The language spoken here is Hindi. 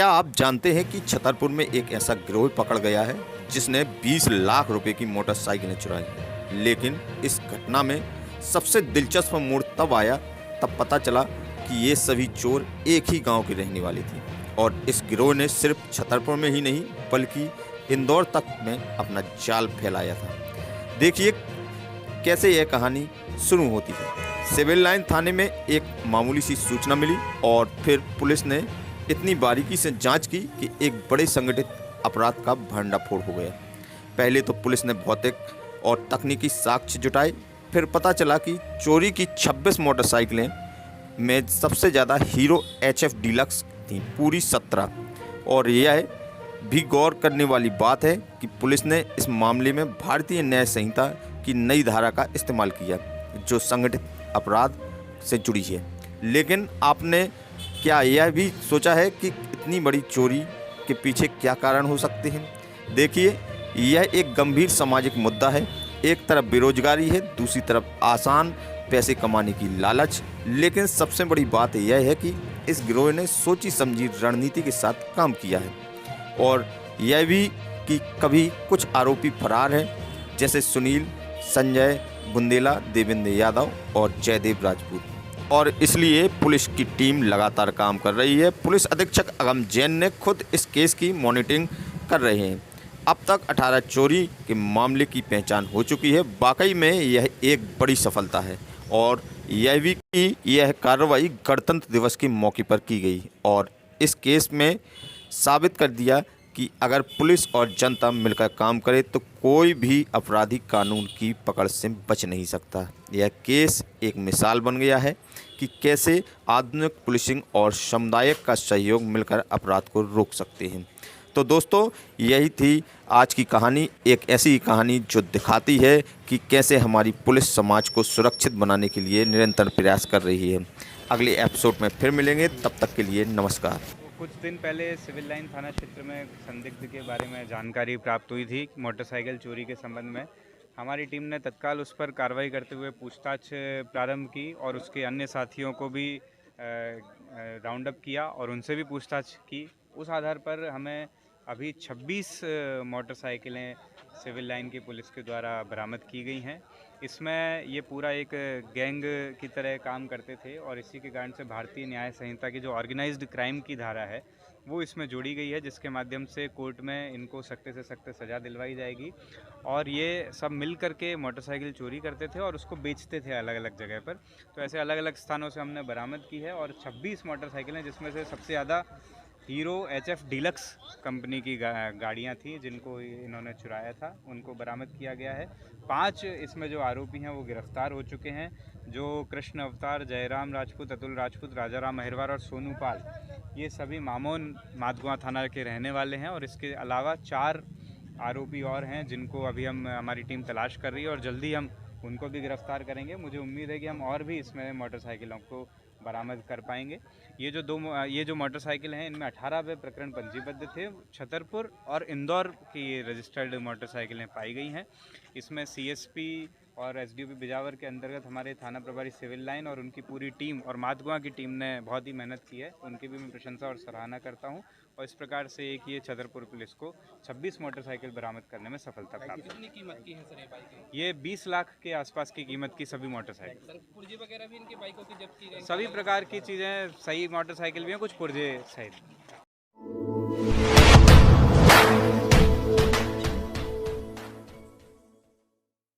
क्या आप जानते हैं कि छतरपुर में एक ऐसा गिरोह पकड़ गया है जिसने 20 लाख रुपए की मोटरसाइकिलें चुराई हैं। लेकिन इस घटना में सबसे दिलचस्प मोड़ तब आया, तब पता चला कि ये सभी चोर एक ही गांव के रहने वाले थे और इस गिरोह ने सिर्फ छतरपुर में ही नहीं बल्कि इंदौर तक में अपना जाल फैलाया था। देखिए कैसे यह कहानी शुरू होती है। सिविल लाइन थाने में एक मामूली सी सूचना मिली और फिर पुलिस ने इतनी बारीकी से जांच की कि एक बड़े संगठित अपराध का भंडाफोड़ हो गया। पहले तो पुलिस ने भौतिक और तकनीकी साक्ष्य जुटाए, फिर पता चला कि चोरी की 26 मोटरसाइकिलें में सबसे ज़्यादा हीरो HF डीलक्स थी, पूरी 17। और यह भी गौर करने वाली बात है कि पुलिस ने इस मामले में भारतीय न्याय संहिता की नई धारा का इस्तेमाल किया जो संगठित अपराध से जुड़ी है। लेकिन आपने क्या यह भी सोचा है कि इतनी बड़ी चोरी के पीछे क्या कारण हो सकते हैं? देखिए, यह एक गंभीर सामाजिक मुद्दा है। एक तरफ बेरोजगारी है, दूसरी तरफ आसान पैसे कमाने की लालच। लेकिन सबसे बड़ी बात यह है कि इस गिरोह ने सोची समझी रणनीति के साथ काम किया है और यह भी कि कभी कुछ आरोपी फरार हैं, जैसे सुनील, संजय बुंदेला, देवेंद्र यादव और जयदेव राजपूत। और इसलिए पुलिस की टीम लगातार काम कर रही है। पुलिस अधीक्षक अगम जैन ने खुद इस केस की मॉनिटरिंग कर रहे हैं। अब तक 18 चोरी के मामले की पहचान हो चुकी है। वाकई में यह एक बड़ी सफलता है और यह भी कि यह कार्रवाई गणतंत्र दिवस के मौके पर की गई और इस केस में साबित कर दिया कि अगर पुलिस और जनता मिलकर काम करे तो कोई भी अपराधी कानून की पकड़ से बच नहीं सकता। यह केस एक मिसाल बन गया है कि कैसे आधुनिक पुलिसिंग और सामुदायिक का सहयोग मिलकर अपराध को रोक सकते हैं। तो दोस्तों, यही थी आज की कहानी, एक ऐसी कहानी जो दिखाती है कि कैसे हमारी पुलिस समाज को सुरक्षित बनाने के लिए निरंतर प्रयास कर रही है। अगले एपिसोड में फिर मिलेंगे, तब तक के लिए नमस्कार। कुछ दिन पहले सिविल लाइन थाना क्षेत्र में संदिग्ध के बारे में जानकारी प्राप्त हुई थी मोटरसाइकिल चोरी के संबंध में। हमारी टीम ने तत्काल उस पर कार्रवाई करते हुए पूछताछ प्रारंभ की और उसके अन्य साथियों को भी राउंड अप किया और उनसे भी पूछताछ की। उस आधार पर हमें अभी 26 मोटरसाइकिलें सिविल लाइन की पुलिस के द्वारा बरामद की गई हैं। इसमें ये पूरा एक गैंग की तरह काम करते थे और इसी के कारण से भारतीय न्याय संहिता की जो ऑर्गेनाइज्ड क्राइम की धारा है वो इसमें जोड़ी गई है, जिसके माध्यम से कोर्ट में इनको सख्त से सख्त सज़ा दिलवाई जाएगी। और ये सब मिल करके मोटरसाइकिल चोरी करते थे और उसको बेचते थे अलग अलग जगह पर। तो ऐसे अलग अलग स्थानों से हमने बरामद की है और 26 मोटरसाइकिलें, जिसमें से सबसे ज़्यादा हीरो HF डीलक्स कंपनी की गाड़ियाँ थी जिनको इन्होंने चुराया था, उनको बरामद किया गया है। 5 इसमें जो आरोपी हैं वो गिरफ्तार हो चुके हैं, जो कृष्ण अवतार, जयराम राजपूत, अतुल राजपूत, राजाराम अहिरवार और सोनू पाल, ये सभी मामोन माधगुआ थाना के रहने वाले हैं। और इसके अलावा 4 आरोपी और हैं जिनको अभी हमारी टीम तलाश कर रही है और जल्दी हम उनको भी गिरफ्तार करेंगे। मुझे उम्मीद है कि हम और भी इसमें मोटरसाइकिलों को बरामद कर पाएंगे। ये जो मोटरसाइकिल हैं इनमें 18 प्रकरण पंजीबद्ध थे। छतरपुर और इंदौर की रजिस्टर्ड मोटरसाइकिलें पाई गई हैं। इसमें CSP और SDOP बिजावर के अंतर्गत हमारे थाना प्रभारी सिविल लाइन और उनकी पूरी टीम और माधगुआ की टीम ने बहुत ही मेहनत की है, उनकी भी मैं प्रशंसा और सराहना करता हूं। और इस प्रकार से एक ये छतरपुर पुलिस को 26 मोटरसाइकिल बरामद करने में सफलता प्राप्त कितनी कीमत की है सर ये बाइकें? ये 20 लाख के आसपास की कीमत की सभी मोटरसाइकिल। सर पुर्जे वगैरह भी इनके बाइकों की जब्त की गई? सभी प्रकार की चीज़ें, सही मोटरसाइकिल भी हैं, कुछ पुर्जे सहित।